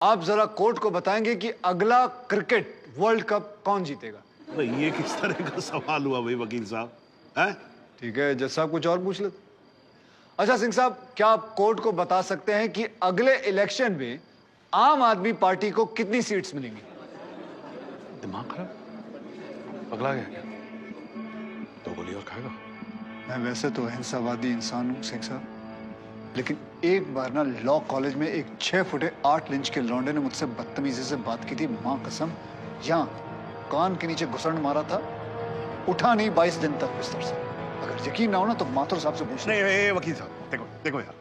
आप जरा कोर्ट को बताएंगे कि अगला क्रिकेट वर्ल्ड कप कौन जीतेगा? भाई ये किस तरह का सवाल हुआ भाई वकील साहब? हैं? ठीक है, जज साहब कुछ और पूछ लेते। अच्छा सिंह साहब, क्या आप कोर्ट को बता सकते हैं कि अगले इलेक्शन में आम आदमी पार्टी को कितनी सीट्स मिलेंगी? दिमाग खराब, पगला गया क्या? दो गोली और खाएगा। मैं वैसे तो अहिंसावादी इंसान हूँ सिंह साहब, लेकिन एक बार ना लॉ कॉलेज में एक 6 फुटे 8 इंच के लौंडे ने मुझसे बदतमीजी से बात की थी। माँ कसम, यहाँ कान के नीचे घुसड़ मारा था, उठा नहीं 22 दिन तक बिस्तर से। अगर यकीन ना हो ना तो माथुर साहब से पूछ नहीं वकील साहब, देखो देखो यार,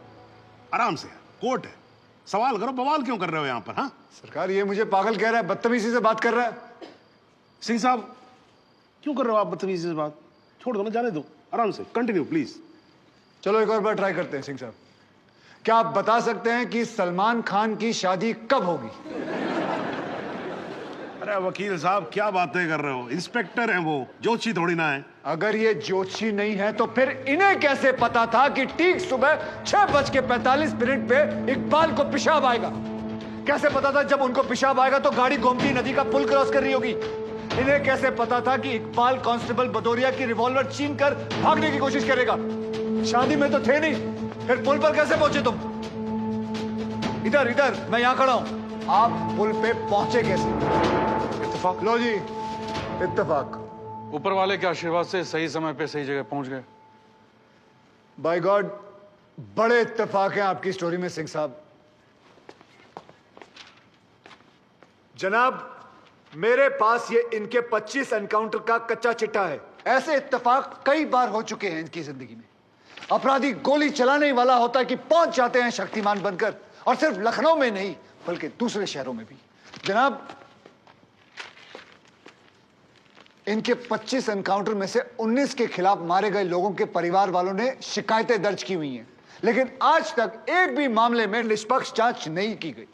आराम से यार, कोर्ट है, सवाल करो, बवाल क्यों कर रहे हो यहाँ पर? हाँ सरकार, ये मुझे पागल कह रहा है, बदतमीजी से बात कर रहा है। सिंह साहब क्यों कर रहे हो आप बदतमीजी से बात? छोड़ दो ना, जाने दो, आराम से कंटिन्यू प्लीज। चलो एक और बार ट्राई करते हैं सिंह साहब। क्या आप बता सकते हैं कि सलमान खान की शादी कब होगी? अरे वकील साहब क्या बातें कर रहे हो? इंस्पेक्टर हैं वो, जोशी थोड़ी ना है। अगर ये जोशी नहीं है तो फिर इन्हें कैसे पता था कि ठीक सुबह 6:45 पे इकबाल को पेशाब आएगा? कैसे पता था जब उनको पेशाब आएगा तो गाड़ी गोमती नदी का पुल क्रॉस कर रही होगी? इन्हें कैसे पता था कि इकबाल कांस्टेबल भदौरिया की रिवॉल्वर छीन कर भागने की कोशिश करेगा? शादी में तो थे नहीं, फिर पुल पर कैसे पहुंचे तुम? इधर इधर, मैं यहां खड़ा हूं, आप पुल पे पहुंचे कैसे? इत्तेफाक। लो जी, इत्तेफाक। ऊपर वाले के आशीर्वाद से सही समय पे सही जगह पहुंच गए। बाय गॉड, बड़े इत्तेफाक हैं आपकी स्टोरी में सिंह साहब। जनाब, मेरे पास ये इनके 25 एनकाउंटर का कच्चा चिट्ठा है। ऐसे इत्तेफाक कई बार हो चुके हैं इनकी जिंदगी में। अपराधी गोली चलाने ही वाला होता है कि पहुंच जाते हैं शक्तिमान बनकर, और सिर्फ लखनऊ में नहीं बल्कि दूसरे शहरों में भी। जनाब, इनके 25 एनकाउंटर में से 19 के खिलाफ मारे गए लोगों के परिवार वालों ने शिकायतें दर्ज की हुई हैं, लेकिन आज तक एक भी मामले में निष्पक्ष जांच नहीं की गई।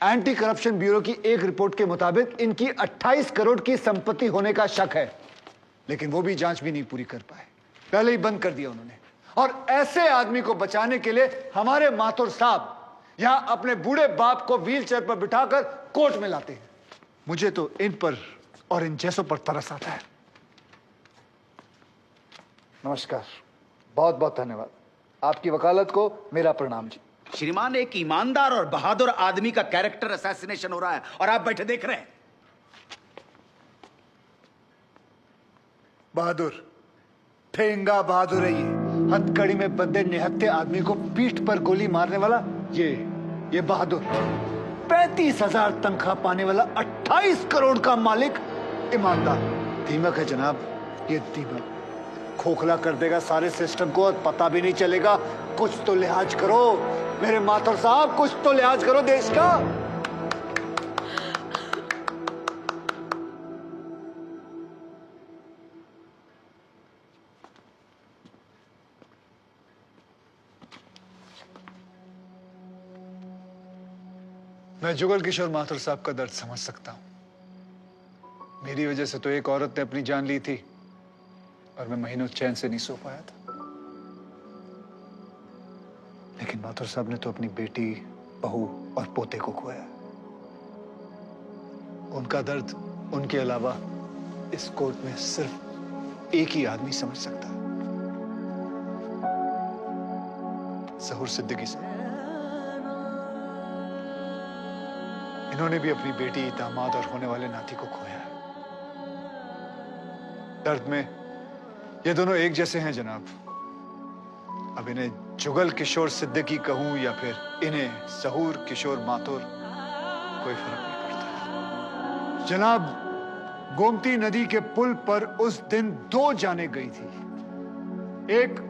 एंटी करप्शन ब्यूरो की एक रिपोर्ट के मुताबिक इनकी 28 करोड़ की संपत्ति होने का शक है, लेकिन वो भी जांच भी नहीं पूरी कर पाए, पहले ही बंद कर दिया उन्होंने। और ऐसे आदमी को बचाने के लिए हमारे माथुर साहब यहां अपने बूढ़े बाप को व्हीलचेयर पर बिठाकर कोर्ट में लाते हैं। मुझे तो इन पर और इन जैसों पर तरस आता है। नमस्कार, बहुत बहुत धन्यवाद। आपकी वकालत को मेरा प्रणाम जी। श्रीमान, एक ईमानदार और बहादुर आदमी का कैरेक्टर असैसिनेशन हो रहा है और आप बैठे देख रहे हैं। बहादुर, ठेंगा बहादुर है ये, हथकड़ी में बंधे निहत्थे आदमी को पीठ पर गोली मारने वाला ये बहादुर। 35,000 तनख्वाह पाने वाला 28 करोड़ का मालिक ईमानदार। दीमक है जनाब, ये दीमक खोखला कर देगा सारे सिस्टम को और पता भी नहीं चलेगा। कुछ तो लिहाज करो मेरे माथुर साहब, कुछ तो लिहाज करो देश का। मैं जुगल किशोर माथुर साहब का दर्द समझ सकता हूं। मेरी वजह से तो एक औरत ने अपनी जान ली थी और मैं महीनों चैन से नहीं सो पाया था। लेकिन माथुर साहब ने तो अपनी बेटी, बहू और पोते को खोया। उनका दर्द उनके अलावा इस कोर्ट में सिर्फ एक ही आदमी समझ सकता है, ज़हूर सिद्दीकी साहब। इन्होंने भी अपनी बेटी, दामाद और होने वाले नाती को खोया है। दर्द में ये दोनों एक जैसे हैं जनाब। अब इन्हें जुगल किशोर सिद्दीकी कहूं या फिर इन्हें ज़हूर किशोर माथुर, कोई फर्क नहीं पड़ता। जनाब, गोमती नदी के पुल पर उस दिन 2 जानें गई थी। एक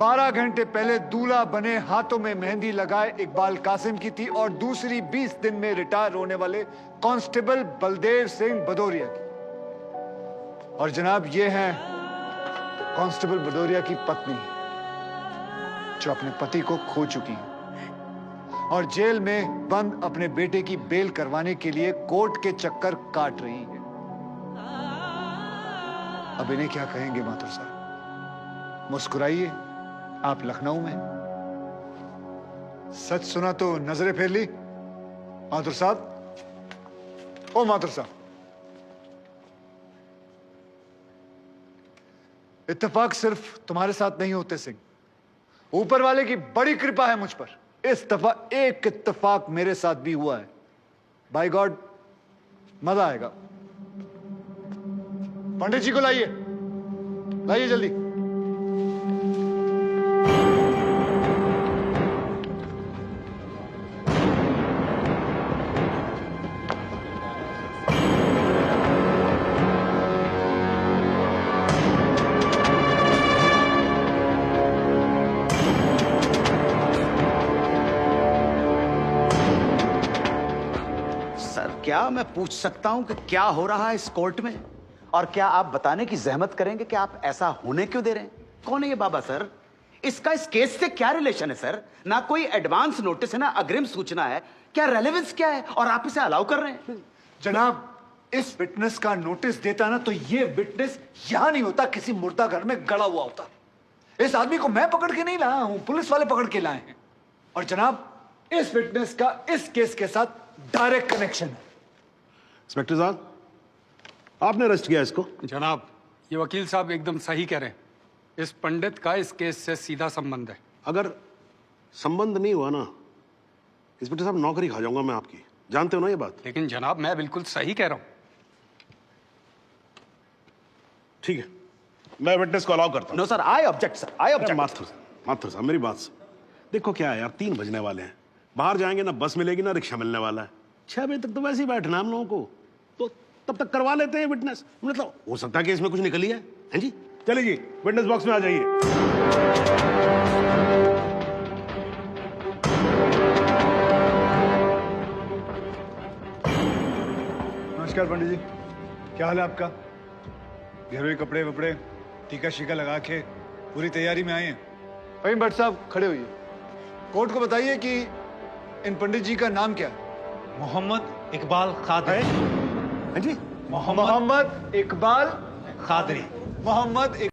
12 घंटे पहले दूल्हा बने, हाथों में मेहंदी लगाए इकबाल कासिम की थी, और दूसरी 20 दिन में रिटायर होने वाले कांस्टेबल बलदेव सिंह भदौरिया की। और जनाब, ये हैं कांस्टेबल भदौरिया की पत्नी, जो अपने पति को खो चुकी है और जेल में बंद अपने बेटे की बेल करवाने के लिए कोर्ट के चक्कर काट रही है। अब इन्हें क्या कहेंगे माथुर साहब? मुस्कुराइए, आप लखनऊ में। सच सुना तो नजरें फेर ली, माथुर साहब, ओ माथुर साहब, इत्तेफाक सिर्फ तुम्हारे साथ नहीं होते सिंह, ऊपर वाले की बड़ी कृपा है मुझ पर। इस दफा एक इत्तेफाक मेरे साथ भी हुआ है। बाय गॉड, मजा आएगा। पंडित जी को लाइए, लाइए जल्दी। सर, क्या मैं पूछ सकता हूं कि क्या हो रहा है इस कोर्ट में? और क्या आप बताने की जहमत करेंगे कि आप ऐसा होने क्यों दे रहे हैं? कौन है ये बाबा सर? इसका इस केस से क्या रिलेशन है सर? ना कोई एडवांस नोटिस है, ना अग्रिम सूचना है। क्या रेलेवेंस क्या है और आप इसे अलाउ कर रहे हैं? जनाब, इस विटनेस का नोटिस देता ना तो ये विटनेस यहां नहीं होता, किसी मुर्दा घर में गड़ा हुआ होता। इस आदमी को मैं पकड़ के नहीं लाया हूं, पुलिस वाले पकड़ के लाए हैं। और जनाब, इस विटनेस का इस केस के साथ डायरेक्ट कनेक्शन है। इंस्पेक्टर साहब, आपने अरेस्ट किया इसको? जनाब, ये वकील साहब एकदम सही कह रहे हैं। इस पंडित का इस केस से सीधा संबंध है। अगर संबंध नहीं हुआ ना, इंस्पेक्टर साहब, नौकरी खा जाऊंगा मैं आपकी। जानते हो ना ये बात? लेकिन जनाब, मैं बिल्कुल सही कह रहा हूं। ठीक है, मैं विटनेस को अलाउ करता हूं। No sir, I object sir, I object. Mathur साहब, मेरी बात सुन। देखो क्या है यार, 3 बजने वाले हैं, बाहर जाएंगे ना बस मिलेगी ना रिक्शा मिलने वाला है। 6 बजे तक तो वैसे ही बैठना हम लोगों को, तो तब तक करवा लेते हैं विटनेस। मतलब हो सकता है कि इसमें कुछ निकली है। हैं जी? चलिए जी, विटनेस बॉक्स में आ जाइए। नमस्कार पंडित जी, क्या हाल है आपका? घरेलू कपड़े वपड़े टीका शीका लगा के पूरी तैयारी में आए हैं। भाई भट्ट साहब, खड़े होइए। कोर्ट को बताइए कि इन पंडित जी का नाम क्या है? मोहम्मद इकबाल खादरी। हैं जी? मोहम्मद इकबाल खादरी। मोहम्मद